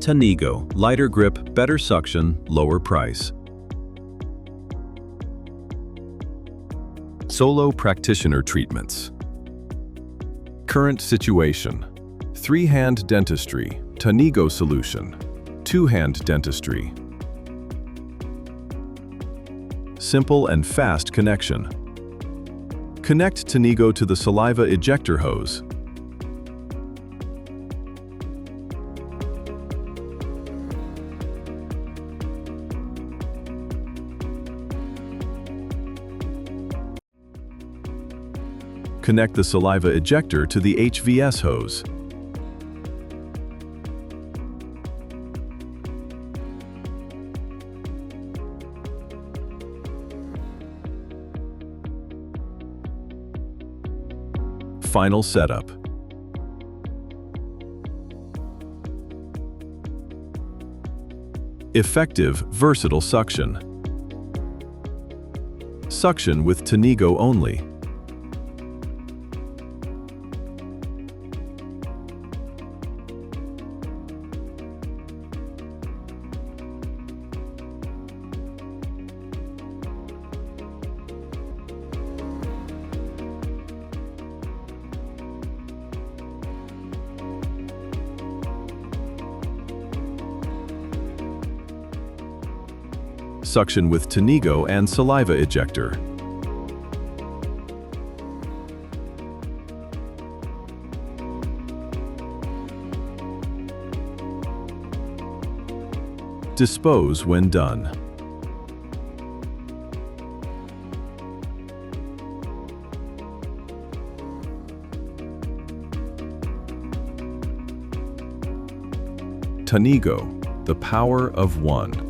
Tanigo, lighter grip, better suction, lower price. Solo practitioner treatments. Current situation: 3-hand dentistry, Tanigo solution. 2-hand dentistry. Simple and fast connection. Connect Tanigo to the saliva ejector hose. Connect the saliva ejector to the HVS hose. Final setup. Effective, versatile suction. Suction with Tanigo only. Suction with Tanigo and saliva ejector. Dispose when done. Tanigo, the power of one.